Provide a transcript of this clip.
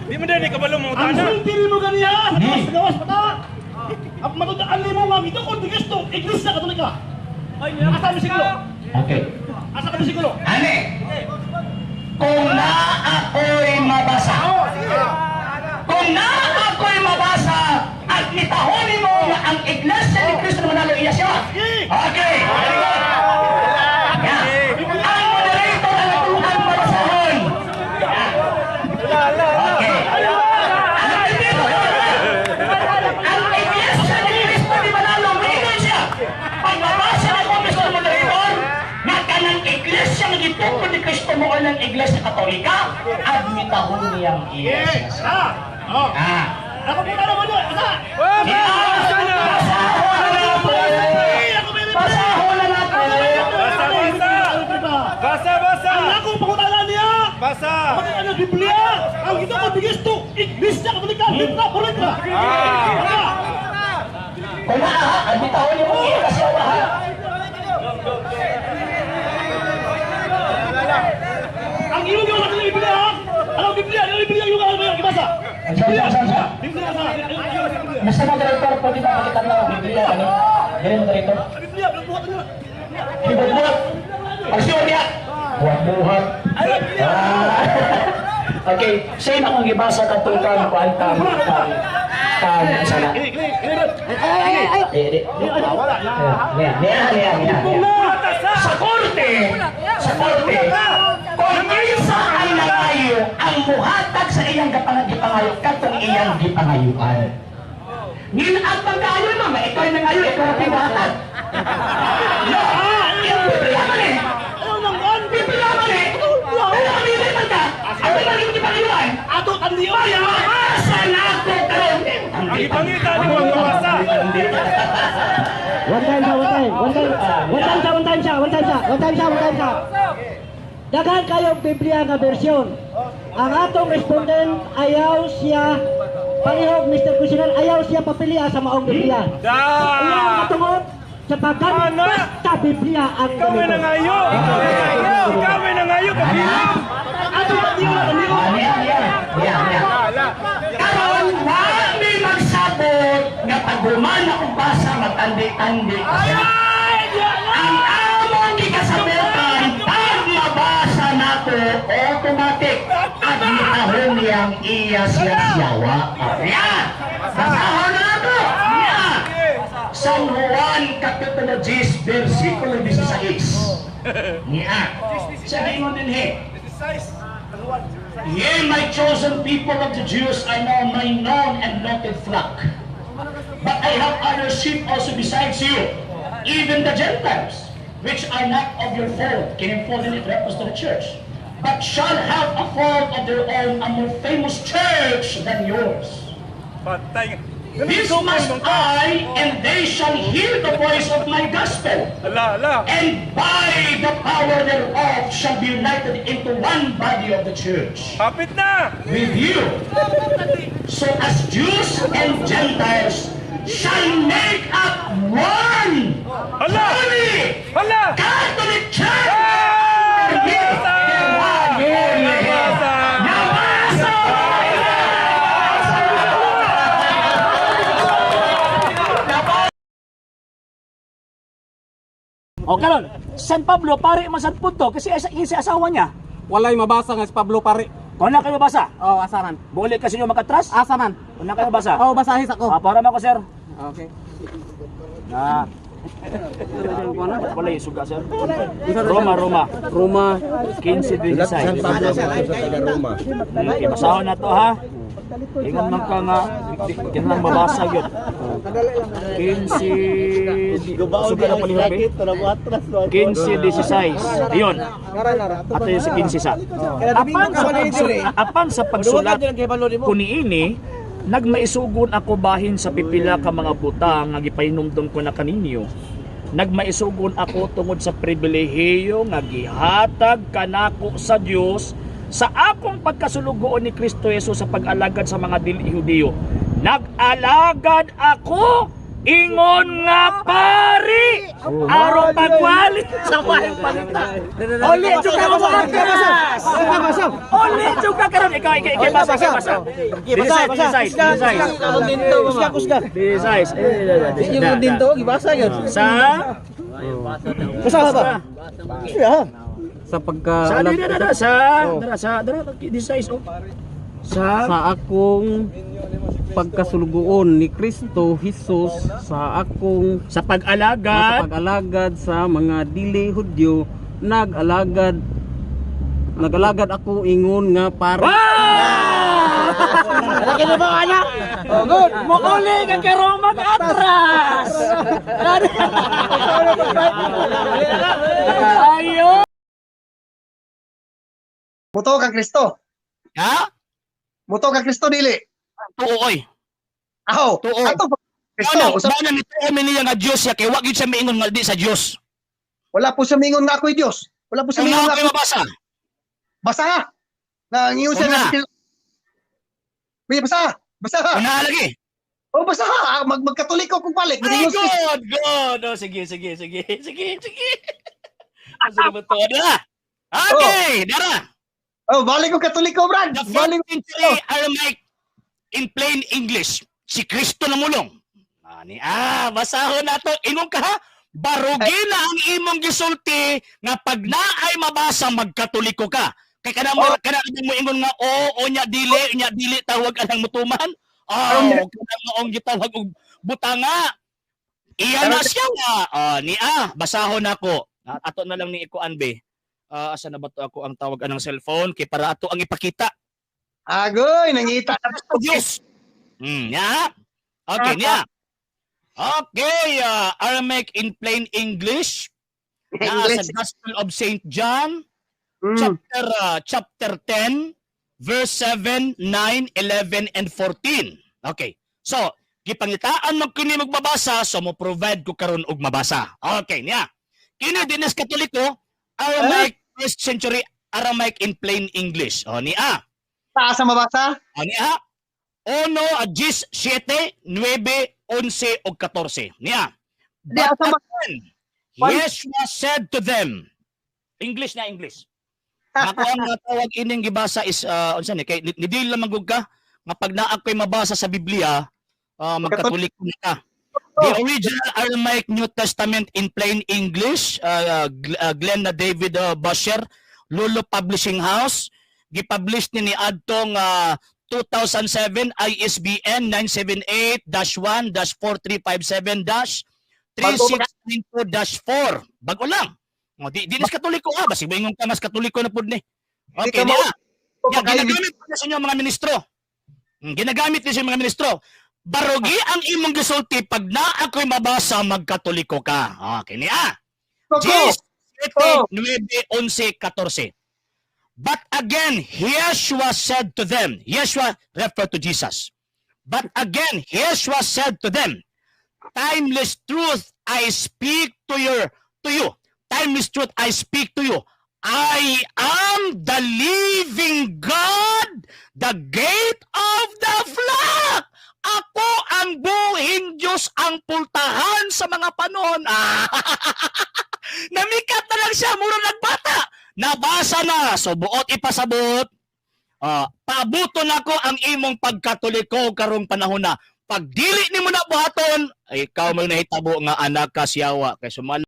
Di mo din kabalo mo Ang utana. sulti mo ganiya, gawas pa ta. At matudaan mo nga ito kung di gusto, Iglesia Katolika. Asa mo siguro? Okay. Asa ka mo siguro? Ane, kung na ako'y mabasa, kung na ako'y mabasa, at nitahonin mo na ang Iglesia ni Cristo na Manalo iya siya. Okay. Ang moderator ang natulungan mabasahon. Okay. Ang Iglesia ni Cristo ni Manalo, maingon siya. Pag mabasa na ko, Mr. Moderator, na kanang Iglesia na gitungkol ni Cristo mo o ng Iglesia Katolika, admitahon niyang iya siya. Ako po na naman doon, asa? Pasahon na natin. Basa. Ang akong pangutalan niya! Basa. Pati ano, Biblia! Ang ito ko bigisto, Iglesia Katolika, Biblia, Politra! Kung maaha, admitahon niyo mo iya siya. Ang iyong yung natin ng Biblia, ha? Ano Biblia? Ano Biblia yung ano yung ibasa? Biblia! Biblia sa... Mr. Moderator, pwede ba makita na ang Biblia? Ano? Ganyan, Moderator? Biblia, buhat nyo! Buhat-buhat. Pagsiyon niya. Buhat-buhat. Okay, sa'yo na akong ibasa ka itong kuantam sana. Sa korte, kung isa ay nangayo, ang muhatag sa iyang gipangayo, katong iyang gipangayuan. Ginat pagkayo naman, ikaw ay nangayo, ikaw ang pibahatag. No, yung Biblia man eh. Ano nang on? Biblia man eh. Pero kami naman ka, ano ba yung gipangayuan? Ato tandiyo ya! Mabasa na ako karon. Ang ipangita ni mo basa. One time siya. Daghan kayong Biblia nga bersyon. Ang atong respondent ayaw siya palihog Mr. Kusinan, ayaw siya papiliya sa maong Biblia. Ilang katungod sa basta Biblia ang Kami na ngayo. Kami na ngayo. Ato tandiyo na tandiyo! Karon wami magsabot nga paghuman akong basa magtandi-tandi kasi ang among gikasabutan pag mabasa nato automatic admitahon niyang iya siya siyawa. Yan! Basahon na nato! Yan! San Juan Kapitulo 10 versikulo 16. Yan! Sabi mo din Ye, my chosen people of the Jews, are now my known and noted flock. But I have other sheep also besides you, even the Gentiles, which are not of your fold. Fold in it refers to the church. But shall have a fold of their own, a more famous church than yours. Patay. This must I, and they shall hear the voice of my gospel. Ala. And by the power thereof shall be united into one body of the church. Kapit na. With you. So as Jews and Gentiles shall make up one Hala! holy Hala! Catholic Church. O karon, San Pablo pare man sad punto kasi isa asawa niya. Walay mabasa nga si Pablo pare. Kung na kayo basa, Oh, asaman. buli kasi nyo makatras. Asa man? Kung na kayo basa. Oh, basahis ako. Para man ko sir. Okay. Na. Wala yung suga sir. Roma. Roma. 15:16. Okay, basahon na to ha. Ingon man ka nga kinang mabasa gyud. 15 suga na palihog. 15:16. Ayun. Ato yung sa 15 sa. Apan sa pagsulat kuniini nagmaisugon ako bahin sa pipila ka mga butang nga gipahinumdom ko na kaninyo. Nagmaisugon ako tungod sa pribilehiyo nga gihatag kanako sa Dios sa akong pagkasulugoon ni Kristo Jesus sa pag-alagad sa mga dili Hudiyo. Nag-alagad ako ingon nga pari aron pagwali sa mahing palita. Oli juga mo atras. Oli juga karon ikaw basa. Size. Yung dinto gibasa yun. Sa Basa ba? Sa pagka sa akong pagkasulugoon ni Kristo Jesus sa akong sa pag-alagad pag-alagad sa mga dili Hudyo nagalagad ako ingon nga pari. Laki na ba anak? Oh, good. Mukuli ka karo mag-atras. Ayo. Muto kang Kristo. Ha? Muto kang Kristo dili. Tuo oy. Aho. Tuo. Ato Kristo. Ano, Usap, na nito niya nga Dios ya kay wa gyud siya miingon nga di sa Dios. wala po sa mingon nga ako'y Dios. Wala po sa Ang mingon mga nga kayo mabasa. basa nga. Na ngiyon siya Una. na. May basa. Basa. Una lagi. Oh, basa. Magkatoliko kung palit. Ay, Maging good, good. Oh, sige. Ano ba to? Dara. Okay, dara. Oh, balik ko katoliko, Brad. The Balik 14th century Aramaic in plain English. Si Kristo na mulong. Basahon na to. Ingon ka ha? Barugi na ang imong gisulti nga pag naay mabasa magkatoliko ka. Kay kana mo ingon nga nya dili tawag anang mutuman. Kana moong gitawag og butanga. Iya na siya nga. Basahon nako. Ato na lang ni ikuan be. Asa na ba to ako ang tawag anang cellphone kay para ato ang ipakita. Agoy, nangita na to. Yes. Yeah. Okay, yeah. Okay, Aramaic in plain English. Sa Gospel of St. John, chapter 10, verse 7, 9, 11, and 14. Okay. So, gipangitaan mo kini magbabasa, so mo provide ko karon og mabasa. Okay, niya. Kini dinas Katoliko, Aramaic first century Aramaic in plain English. Niya. Taas ang mabasa. Niya. 1, 10, 7, 9, 11 o 14. Niya. Di asa ba? Yeshua said to them. English na English. Ako ang tawag ining gibasa is unsa ni kay nidil lang magug ka nga pag naa ko'y mabasa sa Biblia magkatulik na ka. The original Aramaic New Testament in plain English, Glenn na David Bosher, Lulu Publishing House, gipublish ni adtong 2007 ISBN 978-1-4357-3692-4. Bago lang. Di nas katoliko basi moingon ka mas katoliko na pud ni. Okay na. Ginagamit na sa inyo mga ministro. Ginagamit ni sa mga ministro. Barugi ang imong gisulti pag naa ko'y mabasa magkatoliko ka. Okay niya. Yes. 7, 9, 11, 14. But again, Yeshua said to them, Yeshua referred to Jesus. But again, Yeshua said to them, timeless truth I speak to you. Timeless truth I speak to you. I am the living God, the gate of the flock. Ako ang buhing Diyos, ang pultahan sa mga panahon. Namikat na lang siya, muro nagbata. Nabasa na, so buot ipasabot. Paabuto na ko ang imong pagkatoliko karong panahon na. Pag dili ni mo na buhaton, ay ikaw may nahitabo nga anak ka siyawa. Kay sumal